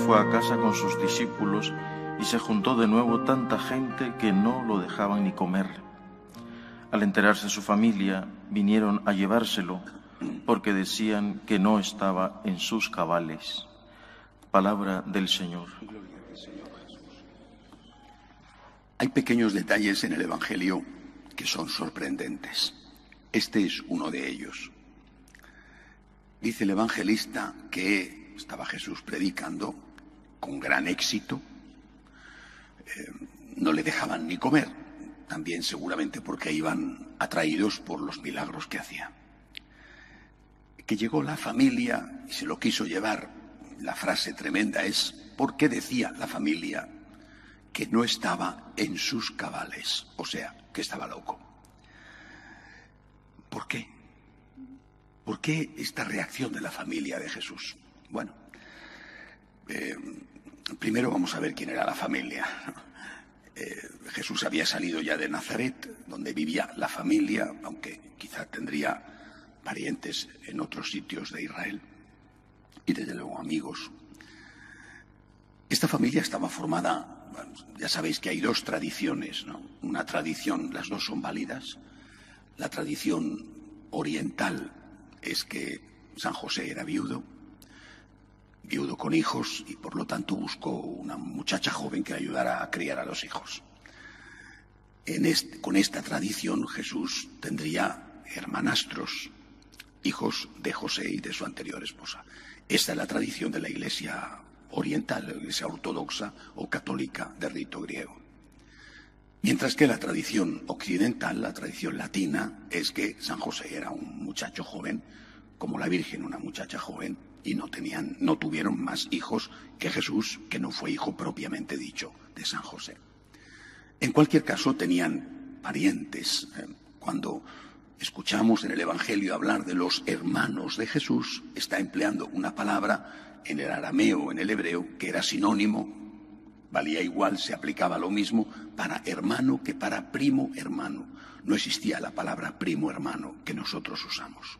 fue a casa con sus discípulos y se juntó de nuevo tanta gente que no lo dejaban ni comer. Al enterarse su familia, vinieron a llevárselo, porque decían que no estaba en sus cabales. Palabra del Señor. Hay pequeños detalles en el Evangelio que son sorprendentes. Este es uno de ellos. Dice el evangelista que estaba Jesús predicando con gran éxito. No le dejaban ni comer, también seguramente porque iban atraídos por los milagros que hacía. Que llegó la familia y se lo quiso llevar. La frase tremenda es: ¿por qué decía la familia que no estaba en sus cabales? O sea, que estaba loco. ¿Por qué? ¿Por qué esta reacción de la familia de Jesús? Bueno, primero vamos a ver quién era la familia. Jesús había salido ya de Nazaret, donde vivía la familia, aunque quizá tendría parientes en otros sitios de Israel, y desde luego amigos. Esta familia estaba formada, ya sabéis que hay dos tradiciones, ¿no? Una tradición, las dos son válidas. La tradición oriental es que San José era viudo con hijos, y por lo tanto buscó una muchacha joven que le ayudara a criar a los hijos. Con esta tradición Jesús tendría hermanastros, hijos de José y de su anterior esposa. Esta es la tradición de la Iglesia oriental, la Iglesia ortodoxa o católica de rito griego. Mientras que la tradición occidental, la tradición latina, es que San José era un muchacho joven, como la Virgen, una muchacha joven, y no tuvieron más hijos que Jesús, que no fue hijo propiamente dicho de San José. En cualquier caso, tenían parientes. Cuando escuchamos en el Evangelio hablar de los hermanos de Jesús, está empleando una palabra en el arameo, en el hebreo, que era sinónimo, valía igual, se aplicaba lo mismo para hermano que para primo hermano. No existía la palabra primo hermano que nosotros usamos.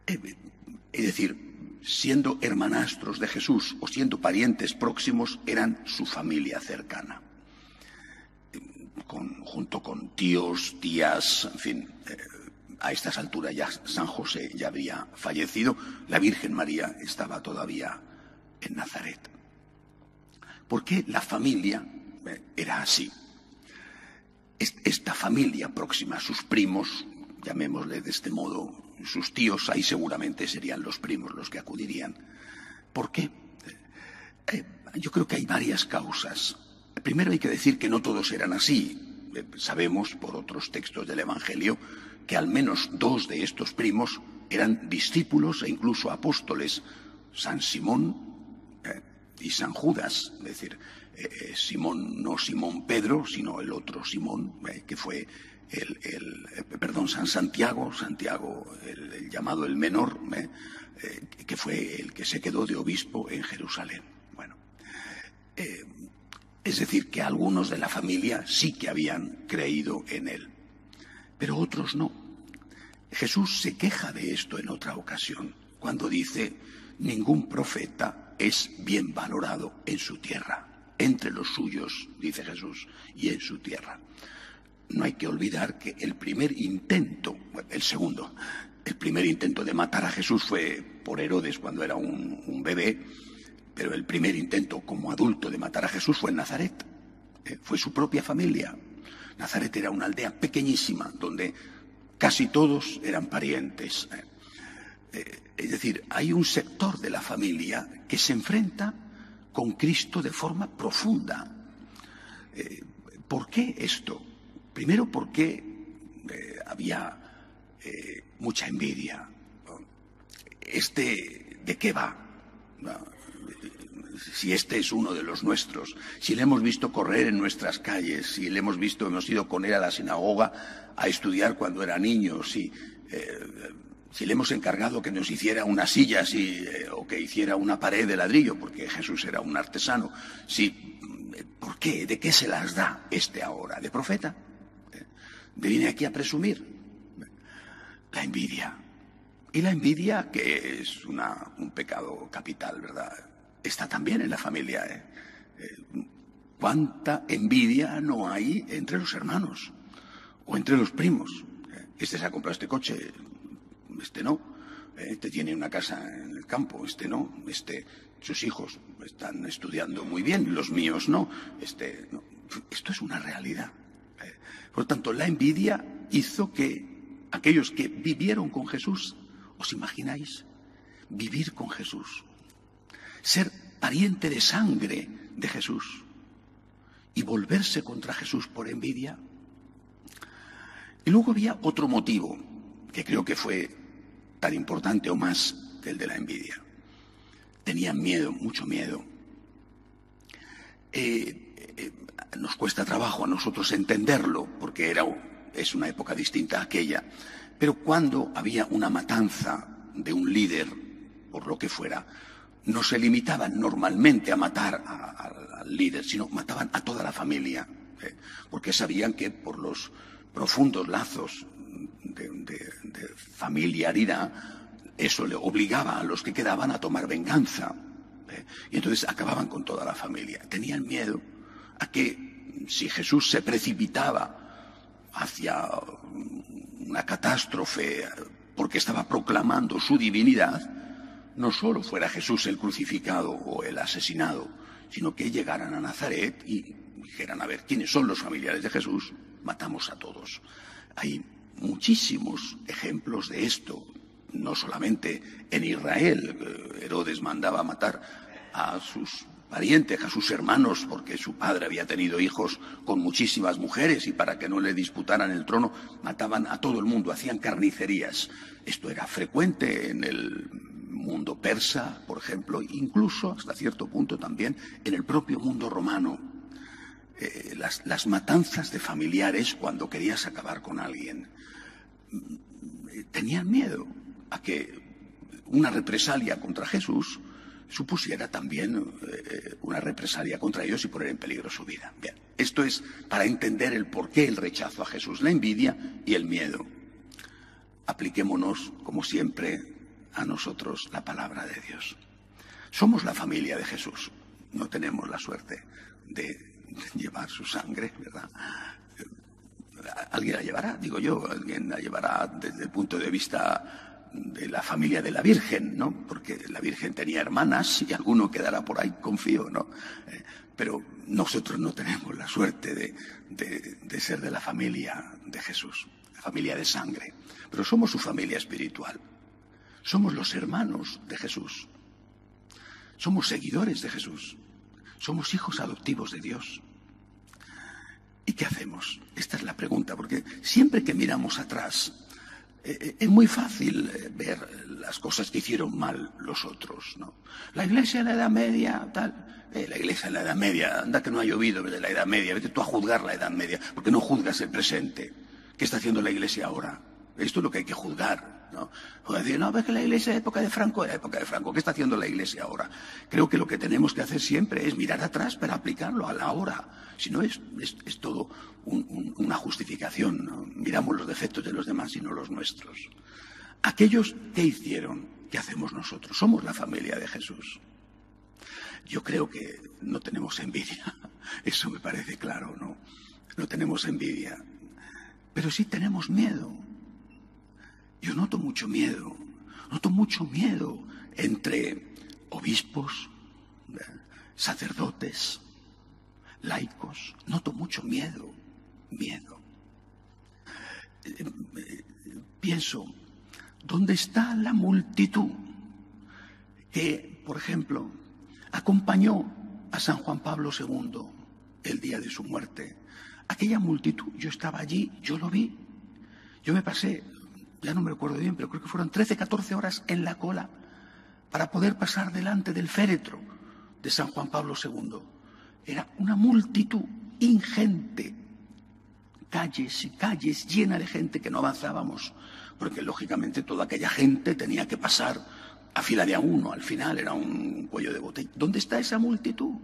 Es decir, siendo hermanastros de Jesús o siendo parientes próximos, eran su familia cercana. Junto con tíos, tías, en fin, a estas alturas ya San José ya habría fallecido, la Virgen María estaba todavía en Nazaret. ¿Por qué la familia era así? Esta familia próxima, sus primos, llamémosle de este modo, sus tíos, ahí seguramente serían los primos los que acudirían. ¿Por qué? Yo creo que hay varias causas. Primero hay que decir que no todos eran así. Sabemos por otros textos del Evangelio que al menos dos de estos primos eran discípulos e incluso apóstoles, San Simón y San Judas, es decir, Simón, no Simón Pedro, sino el otro Simón, que fue San Santiago, el llamado el menor, que fue el que se quedó de obispo en Jerusalén. Bueno, es decir, que algunos de la familia sí que habían creído en él, pero otros no. Jesús se queja de esto en otra ocasión, cuando dice: ningún profeta es bien valorado en su tierra, entre los suyos, dice Jesús, y en su tierra. No hay que olvidar que el primer intento de matar a Jesús fue por Herodes cuando era un bebé, pero el primer intento como adulto de matar a Jesús fue en Nazaret. Fue su propia familia. Nazaret era una aldea pequeñísima donde casi todos eran parientes. Es decir, hay un sector de la familia que se enfrenta con Cristo de forma profunda. ¿Por qué esto? Primero porque había mucha envidia. ¿De qué va? Si este es uno de los nuestros, si le hemos visto correr en nuestras calles, si le hemos ido con él a la sinagoga a estudiar cuando era niño, si le hemos encargado que nos hiciera una silla o que hiciera una pared de ladrillo, porque Jesús era un artesano, ¿por qué? ¿De qué se las da este ahora? ¿De profeta? ¿Viene aquí a presumir? La envidia. Y la envidia, que es un pecado capital, ¿verdad? está también en la familia. ¿Cuánta envidia no hay entre los hermanos o entre los primos? Este se ha comprado este coche, este no. Este tiene una casa en el campo, este no. Sus hijos están estudiando muy bien, los míos no. No. Esto es una realidad. Por lo tanto, la envidia hizo que aquellos que vivieron con Jesús, ¿os imagináis? Vivir con Jesús, ser pariente de sangre de Jesús y volverse contra Jesús por envidia. Y luego había otro motivo que creo que fue tan importante o más que el de la envidia. Tenían miedo, mucho miedo. Nos cuesta trabajo a nosotros entenderlo porque es una época distinta a aquella. Pero cuando había una matanza de un líder, por lo que fuera, no se limitaban normalmente a matar al líder, sino mataban a toda la familia, porque sabían que por los profundos lazos de familiaridad, eso le obligaba a los que quedaban a tomar venganza. Y entonces acababan con toda la familia. Tenían miedo a que si Jesús se precipitaba hacia una catástrofe porque estaba proclamando su divinidad, no solo fuera Jesús el crucificado o el asesinado, sino que llegaran a Nazaret y dijeran, a ver, ¿quiénes son los familiares de Jesús? Matamos a todos. Hay muchísimos ejemplos de esto, no solamente en Israel. Herodes mandaba matar a sus parientes, a sus hermanos, porque su padre había tenido hijos con muchísimas mujeres y para que no le disputaran el trono mataban a todo el mundo, hacían carnicerías. Esto era frecuente en el mundo persa, por ejemplo, incluso hasta cierto punto también en el propio mundo romano. Las matanzas de familiares cuando querías acabar con alguien. Tenían miedo a que una represalia contra Jesús supusiera también una represalia contra ellos y poner en peligro su vida. Bien, esto es para entender el porqué el rechazo a Jesús, la envidia y el miedo. Apliquémonos, como siempre, a nosotros la palabra de Dios. Somos la familia de Jesús. No tenemos la suerte de llevar su sangre, ¿verdad? Alguien la llevará, digo yo, alguien la llevará desde el punto de vista de la familia de la Virgen, ¿no? Porque la Virgen tenía hermanas y alguno quedará por ahí, confío, ¿no? Pero nosotros no tenemos la suerte de ser de la familia de Jesús, la familia de sangre. Pero somos su familia espiritual. Somos los hermanos de Jesús. Somos seguidores de Jesús. Somos hijos adoptivos de Dios. ¿Y qué hacemos? Esta es la pregunta, porque siempre que miramos atrás, es muy fácil ver las cosas que hicieron mal los otros, ¿no? La Iglesia en la Edad Media, tal. La Iglesia en la Edad Media, anda que no ha llovido de la Edad Media, vete tú a juzgar la Edad Media, porque no juzgas el presente. ¿Qué está haciendo la Iglesia ahora? Esto es lo que hay que juzgar, ¿no? O decir, no, ves que la Iglesia de época de Franco era época de Franco. ¿Qué está haciendo la Iglesia ahora? Creo que lo que tenemos que hacer siempre es mirar atrás para aplicarlo a la hora. Si no, es todo una justificación, ¿no? Miramos los defectos de los demás y no los nuestros. Aquellos que hicieron, ¿qué hacemos nosotros? Somos la familia de Jesús. Yo creo que no tenemos envidia. Eso me parece claro, ¿no? No tenemos envidia. Pero sí tenemos miedo. Yo noto mucho miedo entre obispos, sacerdotes, laicos. Noto mucho miedo. Pienso, ¿dónde está la multitud que, por ejemplo, acompañó a San Juan Pablo II el día de su muerte? Aquella multitud, yo estaba allí, yo lo vi, yo me pasé, ya no me recuerdo bien, pero creo que fueron 13, 14 horas en la cola para poder pasar delante del féretro de San Juan Pablo II. Era una multitud ingente, calles y calles llenas de gente que no avanzábamos, porque lógicamente toda aquella gente tenía que pasar a fila de a uno, al final era un cuello de botella. ¿Dónde está esa multitud?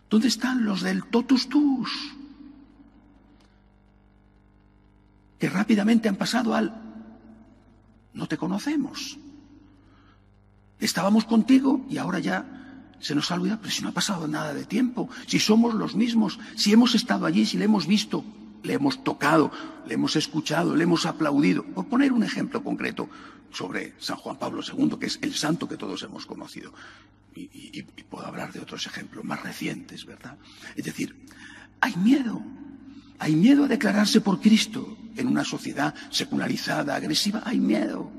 ¿Dónde están los del totus tuus? Que rápidamente han pasado al no te conocemos. Estábamos contigo y ahora ya Se nos ha olvidado, pero si no ha pasado nada de tiempo, si somos los mismos, si hemos estado allí, si le hemos visto, le hemos tocado, le hemos escuchado, le hemos aplaudido. Por poner un ejemplo concreto sobre San Juan Pablo II, que es el santo que todos hemos conocido. Y puedo hablar de otros ejemplos más recientes, ¿verdad? Es decir, hay miedo a declararse por Cristo en una sociedad secularizada, agresiva. Hay miedo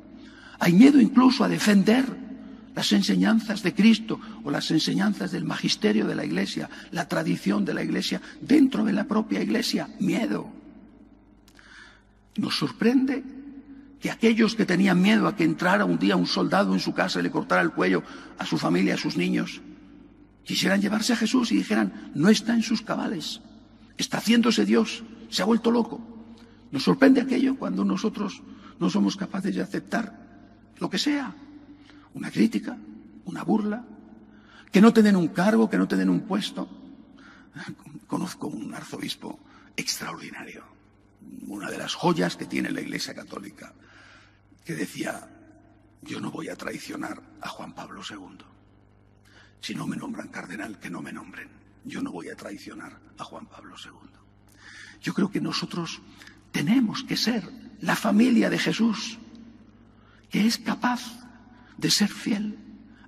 incluso a defender las enseñanzas de Cristo o las enseñanzas del magisterio de la Iglesia, la tradición de la Iglesia dentro de la propia Iglesia. Miedo. Nos sorprende que aquellos que tenían miedo a que entrara un día un soldado en su casa y le cortara el cuello a su familia, a sus niños, quisieran llevarse a Jesús y dijeran: no está en sus cabales, está haciéndose Dios, se ha vuelto loco. Nos sorprende aquello cuando nosotros no somos capaces de aceptar lo que sea, una crítica, una burla, que no te den un cargo, que no te den un puesto. Conozco un arzobispo extraordinario, una de las joyas que tiene la Iglesia Católica, que decía: yo no voy a traicionar a Juan Pablo II. Si no me nombran cardenal, que no me nombren. Yo no voy a traicionar a Juan Pablo II. Yo creo que nosotros tenemos que ser la familia de Jesús, que es capaz de ser fiel,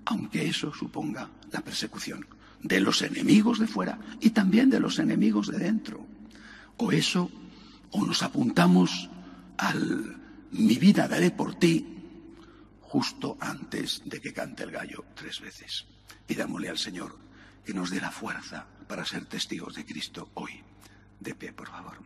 aunque eso suponga la persecución de los enemigos de fuera y también de los enemigos de dentro. O nos apuntamos al mi vida daré por ti justo antes de que cante el gallo 3 veces. Pidámosle al Señor que nos dé la fuerza para ser testigos de Cristo hoy. De pie, por favor.